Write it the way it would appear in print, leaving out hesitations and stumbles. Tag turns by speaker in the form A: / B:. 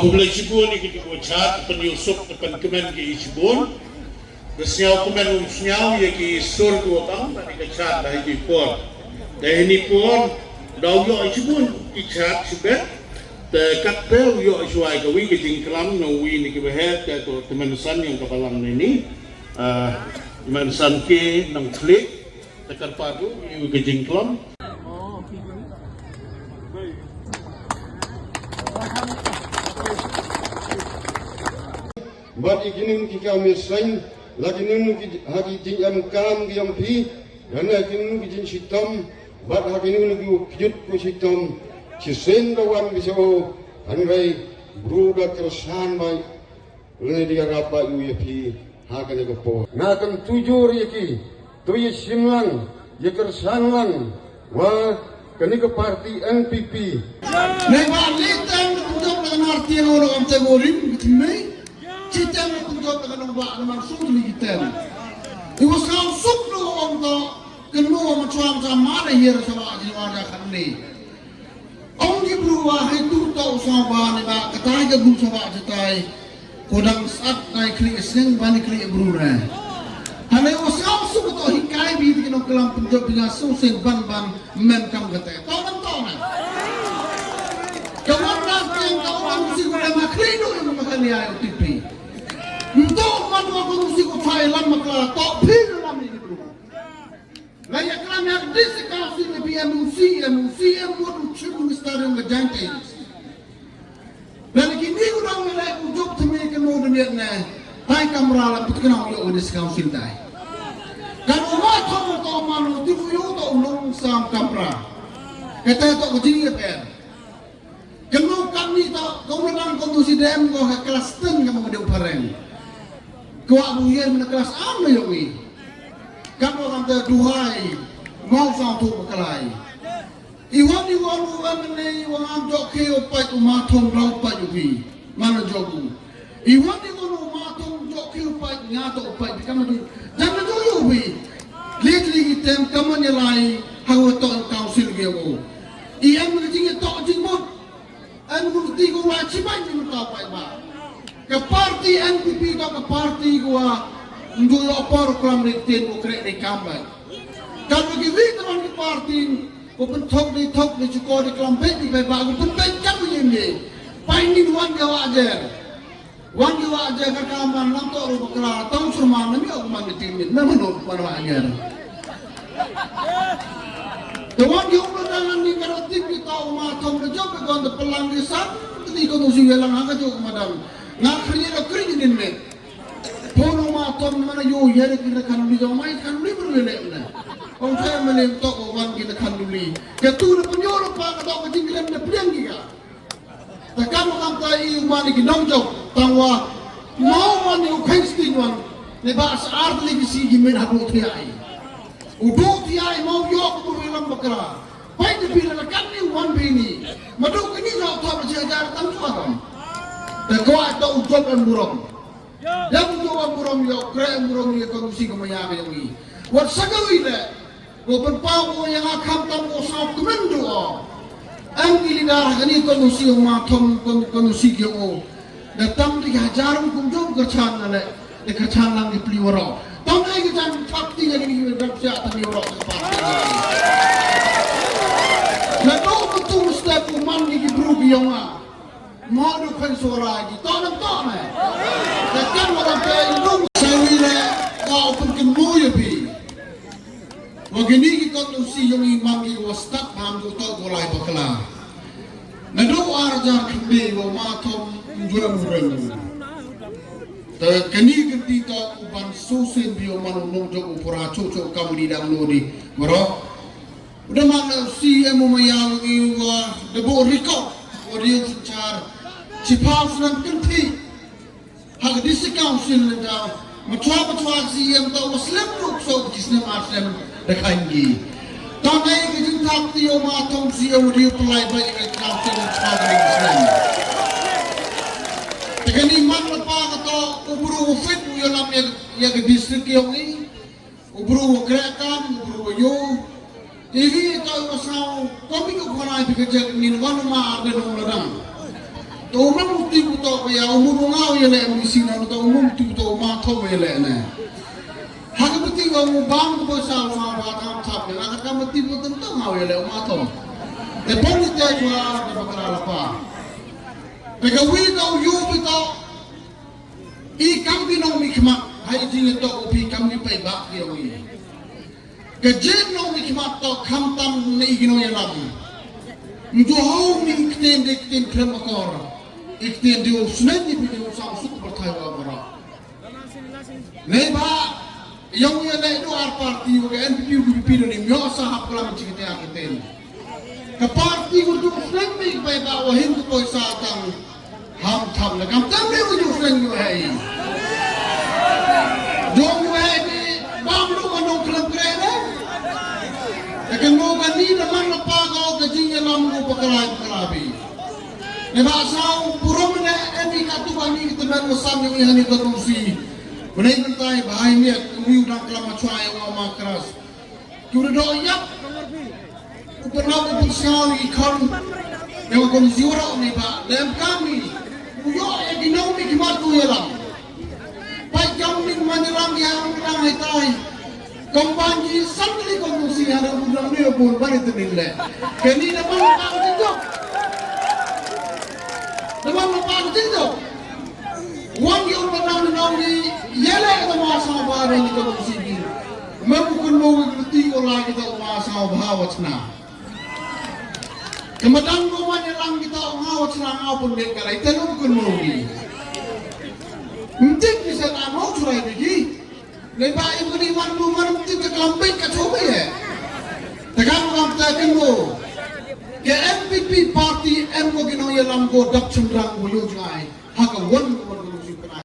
A: Kumulay Sibun ni kita kuchat penyusup depan kemen ke Sibun, bersiau kemen umsnyau ya ki sur dua tang tadi kechat dah itu pun, dah ini pun dah yo Sibun kechat sebab dekat pel yo suai kawi ke jingklam nawi ni ke behet ke teman san yang kepalang ini, teman san ke nang klik tekan padu yo ke jingklam.
B: Buat ikinun kita mesin, lagi nun hagi jingam kam giam pi, dan lagi nun kijin sitam, buat hagi nun kijut ku sitam, cisen dawan bisa anrai bruda kersan mai, lene dia rapa UFP hakan ke po. Nakam tujur yaki, tuye simlang, ye kersan lang, wah kani ke parti NPP.
C: Nebalitan untuk dengan arti yang orang tegorim, betul kita menunjuk dengan nombak dengan sulit kita. Ibu sekarang sukru untuk kenal macam mana hier sama jiwa dah ni. Orang di berubah itu tahu sama ni bak ketai kegun sama jetai. Kodang saat naik klik seng bani klik berubah. Hanya ibu sekarang sukru tu hikai bi kita kelam penjok dengan suseng ban menkam ketai. Tahu kan? Kemudian yang tahu kan mesti guna maklinu yang makan dia UTP. Untuk manusia korupsi ko Thailand makla top pin lam ni bro. Layak kami ada disekasi ni MUC mod ucap mistaran ngejangkai. Dan kini orang mulai ujuk temi keno dunia ni. Tai kamera lam putkena yo disekasi tai. Kalau macam tu manu tipu yo tu ulung sam kamera. Kata tu kecil apa? Keno kami tu kemudian kondusi dem ko kelas 10 kamu dia upareng. Kuat buyer mana kelas apa yang ini? Kamu orang terduhai mau satu berkelai. Iwan ni iwan amjok ke opai tu matong raupai jubi mana jogu. Iwan matong jok ke opai ngato opai kamu tu jangan tu jubi. Lihat lagi tem kamu nyelai hawa ton council gego. Ian menjadi tok jingmut. An bukti ko wajib aja mencapai bah. Ke parti NPP atau ke parti gua nggak opor kelam retin gua krek rekambai. Kalau kita teman ke parti, gua pentok di cukup di kelam pet di bebak gua pentok kamu ini. Paling wan gawa ajar ke kamar lantok lu berkelar tahun serman ni aku mandi timin, nama nuk mana ajar. Tuan dia berdangan ni kalau TV tahu macam kerja pegang pelang desan, ketika tu si welang angkat juga madam. Nak kerja ni. Pono matom mana yo yere kita kanuli jamai kanuli berwelek na. Orang saya melentok orang kita kanuli. Ketua penyuluh pak atau kejingkiran na priang kita. Takkan orang tai umani kita jauh tangwa mau mani ukaistiwan. Lebas art lagi si gimen habu tiai. Udo tiai mau yo tu welam bakra. Baik dipilih kan ni wan bini. Maduk ini jauh tak berjajar tanpa. Tekwa atau ucap emburong. Yang ucap emburong ya, kre emburong ya korupsi kemayang yang ini. Wat sagawi le, gopen pau yang akam tamu sahab kemendu. Ang ilidarah kini korupsi umatom korupsi kyo. Datang di hajaran kumjom kerchan le, di kerchan lang di peliwaro. Tahu lagi kita fakti yang ini bersiap peliwaro tempat. Lalu betul mesti kuman di berubi yang mau dukan suara lagi, tak nak. Takkan orang kaya indung sawile kau pun kemu ya bi. Begini kita nusi yang imam itu wastak ham tu tahu boleh berkelar. Nado arja kembali wa matom jual murang. Kini kita uban susun bio manu nujok upura cucuk kamu di dalam lodi. Bro, udah mana si emu mayang iwa debo riko odium secar cipal senang kenti hak disi council da matwa si em ta waslam ruk so kisnem arsem dekangi tanai kijin takti o matong si odium pelai bayi ke council chadri islam tekani man pa to uburu fit yolam ya ke distrik yang ini uburu gerakan uburu yo ini tahu pasal kami ke mana bekerja ni mana ada orang. Tahu mana mesti kita ya umur ngau ya le misi na tahu umur mesti kita umur tahu ya le na. Hak mesti kamu bang pasal sama batam tap ya. Hak kamu mesti betul tahu ngau ya le umur tahu. Depan kita jual di bakal apa. Pegawai tahu you kita. Ikam binong mikmat. Hai tinggal tahu upi kami pay bak dia wi. Kejen no mikmat to kamtam na igino yalam. Njo hau mi ikten kremakor. Ikten dio sunan ni video sang suk berthai wa bara. Neba yang ya le do ar parti wa NPP do ni myo sa hap kala cikite akiten. Ka parti ko do sunan mi pa ba wa hin ko sa tang ham tham na kam tam ne ko do sunan yo hai. Jom wa ni bam lu manong kram krene. Akan mo gani naman na pagaw kajing yalam mo pagkalay-kalabi. Nabasang puro na eni katubani kitanan mo sam yung ihani katong si Bunay man tayo bahay niya kumiyo ng kalamatsuaya ng mga keras. Kuro do yak upanaw ko pagsangaw ikon yung kong ziwara o niba dahil kami uyo ay ginaw mi kimatu yalam. Pag kami manilang yang nangay tayo Kompanji sandali kondusi hara udang niyo pun balik tenile. Kini naman lupa dito. Naman lupa dito. Wang yung panang ni yele ito mga sama bahay ni kondusi ni. Mabukun mo wigluti ko lagi ito mga sama bahawat na. Kemadang mo man lang kita ngawat na ngapon din kalay. Tanong kun mo ni. Hindi bisa na mo suray bigi. Lepas ibu ni wan bu man ti ke kambing ka coba ya. Tegang lam ta kengo. Ke MPP party em ko gino ya lam go dak chundrang bu yu jai.